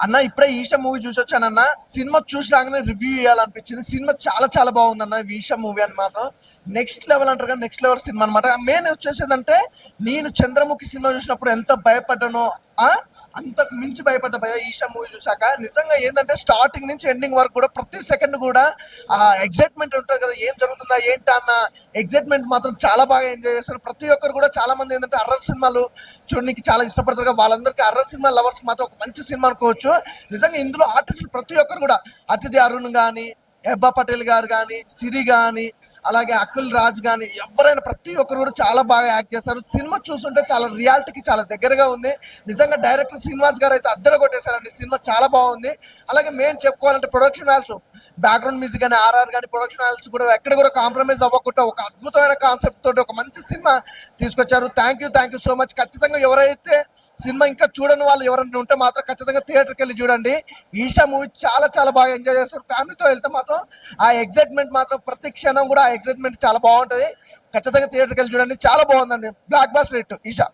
అన్న ఇప్పుడే ఈషా మూవీ చూసి వచ్చానన్న. సినిమా చూసి రాగానే రివ్యూ చేయాలనిపించింది. సినిమా చాలా చాలా బాగుందన్న. ఈషా మూవీ అన్నమాట నెక్స్ట్ లెవెల్ అంటారు కదా, నెక్స్ట్ లెవెల్ సినిమా అనమాట. మెయిన్ వచ్చేసేదంటే నేను చంద్రముఖి సినిమా చూసినప్పుడు ఎంత భయపడ్డానో ఆ అంతకు మించి భయపడ్డా భయ ఈషా మూవీ చూసాక. నిజంగా ఏంటంటే స్టార్టింగ్ నుంచి ఎండింగ్ వరకు కూడా ప్రతి సెకండ్ కూడా ఆ ఎగ్జైట్మెంట్ ఉంటుంది కదా, ఏం జరుగుతుందా ఏంటి అన్న ఎగ్జైట్మెంట్ మాత్రం చాలా బాగా ఎంజాయ్ చేస్తారు. ప్రతి ఒక్కరు కూడా చాలా మంది ఏంటంటే హర్రర్ సినిమాలు చూడడానికి చాలా ఇష్టపడతారు కదా, వాళ్ళందరికీ హర్రర్ సినిమా లవర్స్ మాత్రం ఒక మంచి సినిమా అనుకోవచ్చు. నిజంగా ఇందులో ఆర్టిస్టులు ప్రతి ఒక్కరు కూడా అతిథి అరుణ్ కానీ, హెబ్బా పటేల్ గారు కానీ, సిరి కానీ, అలాగే అఖిల్ రాజ్ కానీ, ఎవరైనా ప్రతి ఒక్కరు కూడా చాలా బాగా యాక్ట్ చేస్తారు. సినిమా చూస్తుంటే చాలా రియాలిటీకి చాలా దగ్గరగా ఉంది. నిజంగా డైరెక్టర్ శ్రీనివాస్ గారు అయితే అద్దరు కొట్టేశారండి. సినిమా చాలా బాగుంది. అలాగే మెయిన్ చెప్పుకోవాలంటే ప్రొడక్షన్ వాల్యూస్, బ్యాక్గ్రౌండ్ మ్యూజిక్ కానీ, ఆర్ఆర్ కానీ, ప్రొడక్షన్ వాల్యూస్ కూడా ఎక్కడ కూడా కాంప్రమైజ్ అవ్వకుండా ఒక అద్భుతమైన కాన్సెప్ట్ తోటి ఒక మంచి సినిమా తీసుకొచ్చారు. Thank you so much. ఖచ్చితంగా ఎవరైతే సినిమా ఇంకా చూడని వాళ్ళు ఎవరైనా ఉంటే మాత్రం ఖచ్చితంగా థియేటర్కి వెళ్ళి చూడండి. ఈషా మూవీ చాలా చాలా బాగా ఎంజాయ్ చేస్తారు. ఫ్యామిలీతో వెళ్తే మాత్రం ఆ ఎగ్జైట్మెంట్ మాత్రం ప్రతి క్షణం కూడా ఆ ఎగ్జైట్మెంట్ చాలా బాగుంటుంది. ఖచ్చితంగా థియేటర్కి వెళ్ళి చూడండి. చాలా బాగుందండి. Blockbuster hit Isha.